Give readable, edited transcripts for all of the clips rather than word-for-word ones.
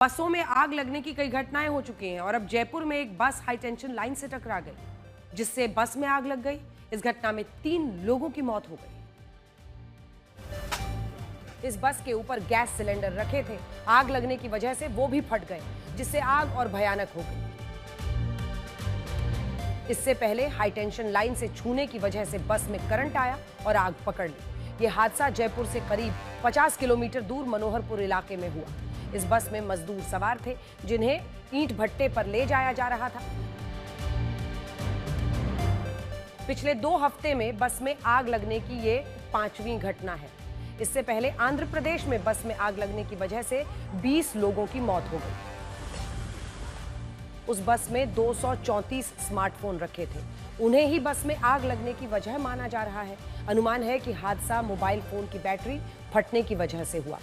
बसों में आग लगने की कई घटनाएं हो चुकी हैं और अब जयपुर में एक बस हाई टेंशन लाइन से टकरा गई, जिससे बस में आग लग गई। इस घटना में 3 लोगों की मौत हो गई। इस बस के ऊपर गैस सिलेंडर रखे थे। आग लगने की वजह से वो भी फट गए, जिससे आग और भयानक हो गई। इससे पहले हाई टेंशन लाइन से छूने की वजह से बस में करंट आया और आग पकड़ ली। ये हादसा जयपुर से करीब 50 किलोमीटर दूर मनोहरपुर इलाके में हुआ। इस बस में मजदूर सवार थे, जिन्हें ईंट भट्टे पर ले जाया जा रहा था। पिछले 2 हफ्ते में बस में आग लगने की ये 5वीं घटना है। इससे पहले आंध्र प्रदेश में बस में आग लगने की वजह से 20 लोगों की मौत हो गई। उस बस में 234 स्मार्टफोन रखे थे। उन्हें ही बस में आग लगने की वजह माना जा रहा है। अनुमान है कि हादसा मोबाइल फोन की बैटरी फटने की वजह से हुआ।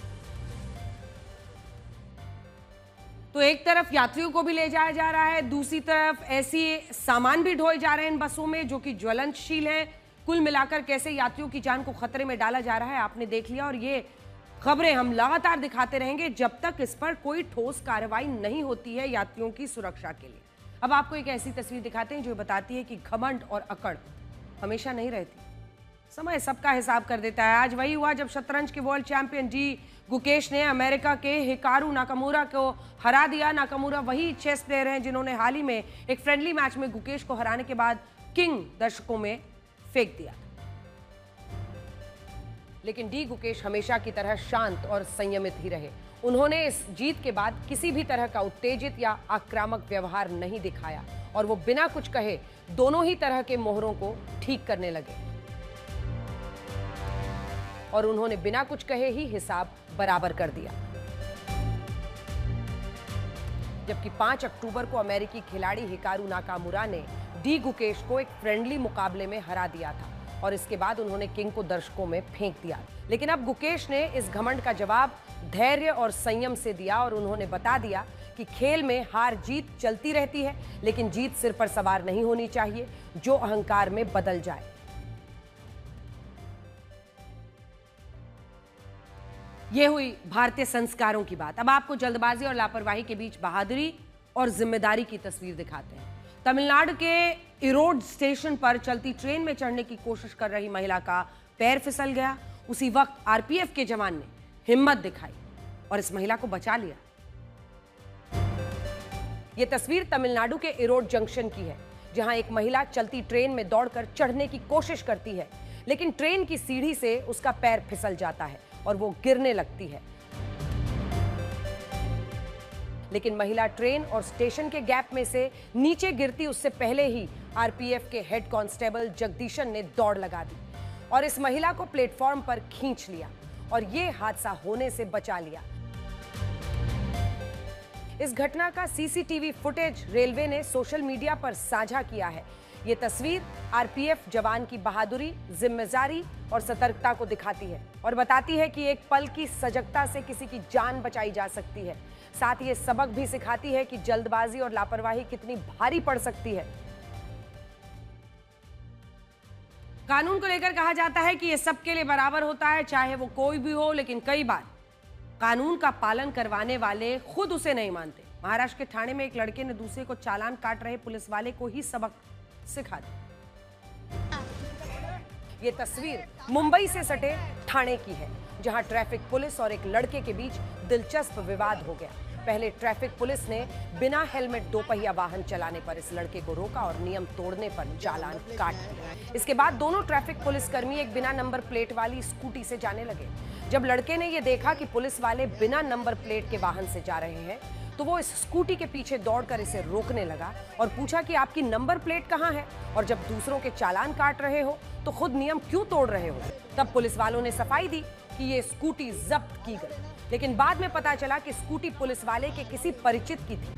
तो एक तरफ यात्रियों को भी ले जाया जा रहा है, दूसरी तरफ ऐसी सामान भी ढोए जा रहे हैं इन बसों में जो कि ज्वलनशील है। कुल मिलाकर कैसे यात्रियों की जान को खतरे में डाला जा रहा है, आपने देख लिया। और ये खबरें हम लगातार दिखाते रहेंगे जब तक इस पर कोई ठोस कार्रवाई नहीं होती है यात्रियों की सुरक्षा के लिए। अब आपको एक ऐसी तस्वीर दिखाते हैं जो बताती है कि घमंड और अकड़ हमेशा नहीं रहती। समय सबका हिसाब कर देता है। आज वही हुआ जब शतरंज के वर्ल्ड चैंपियन डी गुकेश ने अमेरिका के हिकारू नाकामुरा को हरा दिया। नाकामुरा वही चेस प्लेयर हैं जिन्होंने हाल ही में एक फ्रेंडली मैच में गुकेश को हराने के बाद किंग दर्शकों में फेंक दिया। लेकिन डी गुकेश हमेशा की तरह शांत और संयमित ही रहे। उन्होंने इस जीत के बाद किसी भी तरह का उत्तेजित या आक्रामक व्यवहार नहीं दिखाया और वो बिना कुछ कहे दोनों ही तरह के मोहरों को ठीक करने लगे और उन्होंने बिना कुछ कहे ही हिसाब बराबर कर दिया। जबकि 5 अक्टूबर को अमेरिकी खिलाड़ी हिकारू नाकामुरा ने डी गुकेश को एक फ्रेंडली मुकाबले में हरा दिया था और इसके बाद उन्होंने किंग को दर्शकों में फेंक दिया। लेकिन अब गुकेश ने इस घमंड का जवाब धैर्य और संयम से दिया और उन्होंने बता दिया कि खेल में हार जीत चलती रहती है, लेकिन जीत सिर पर सवार नहीं होनी चाहिए जो अहंकार में बदल जाए। ये हुई भारतीय संस्कारों की बात। अब आपको जल्दबाजी और लापरवाही के बीच बहादुरी और जिम्मेदारी की तस्वीर दिखाते हैं। तमिलनाडु के इरोड स्टेशन पर चलती ट्रेन में चढ़ने की कोशिश कर रही महिला का पैर फिसल गया। उसी वक्त आरपीएफ के जवान ने हिम्मत दिखाई और इस महिला को बचा लिया। यह तस्वीर तमिलनाडु के इरोड जंक्शन की है, जहां एक महिला चलती ट्रेन में दौड़कर चढ़ने की कोशिश करती है, लेकिन ट्रेन की सीढ़ी से उसका पैर फिसल जाता है और वो गिरने लगती है। लेकिन महिला ट्रेन और स्टेशन के गैप में से नीचे गिरती उससे पहले ही आरपीएफ के हेड कांस्टेबल जगदीशन ने दौड़ लगा दी और इस महिला को प्लेटफॉर्म पर खींच लिया और ये हादसा होने से बचा लिया। इस घटना का सीसीटीवी फुटेज रेलवे ने सोशल मीडिया पर साझा किया है। ये तस्वीर आरपीएफ जवान की बहादुरी, जिम्मेदारी और सतर्कता को दिखाती है और बताती है कि एक पल की सजगता से किसी की जान बचाई जा सकती है। साथ ही ये सबक भी सिखाती है कि जल्दबाजी और लापरवाही कितनी भारी पड़ सकती है। कानून को लेकर कहा जाता है कि ये सबके लिए बराबर होता है, चाहे वो कोई भी हो, लेकिन कई बार कानून का पालन करवाने वाले खुद उसे नहीं मानते। महाराष्ट्र के ठाणे में एक लड़के ने दूसरे को चालान काट रहे पुलिस वाले को ही सबक सिखा दी। ये तस्वीर मुंबई से सटे ठाणे की है, जहां ट्रैफिक पुलिस और एक लड़के के बीच दिलचस्प विवाद हो गया। पहले ट्रैफिक पुलिस ने बिना हेलमेट 2 पहिया वाहन चलाने पर इस लड़के को रोका और नियम तोड़ने पर चालान काट दिया। इसके बाद दोनों ट्रैफिक पुलिसकर्मी एक बिना नंबर प्लेट वाली स्कूटी से जाने लगे। जब लड़के ने यह देखा कि पुलिस वाले बिना नंबर प्लेट के वाहन से जा रहे हैं, तो वो इस स्कूटी के पीछे दौड़कर इसे रोकने लगा और पूछा कि आपकी नंबर प्लेट कहाँ है, और जब दूसरों के चालान काट रहे हो तो खुद नियम क्यों तोड़ रहे हो। तब पुलिस वालों ने सफाई दी कि ये स्कूटी जब्त की गई, लेकिन बाद में पता चला कि स्कूटी पुलिस वाले के किसी परिचित की थी।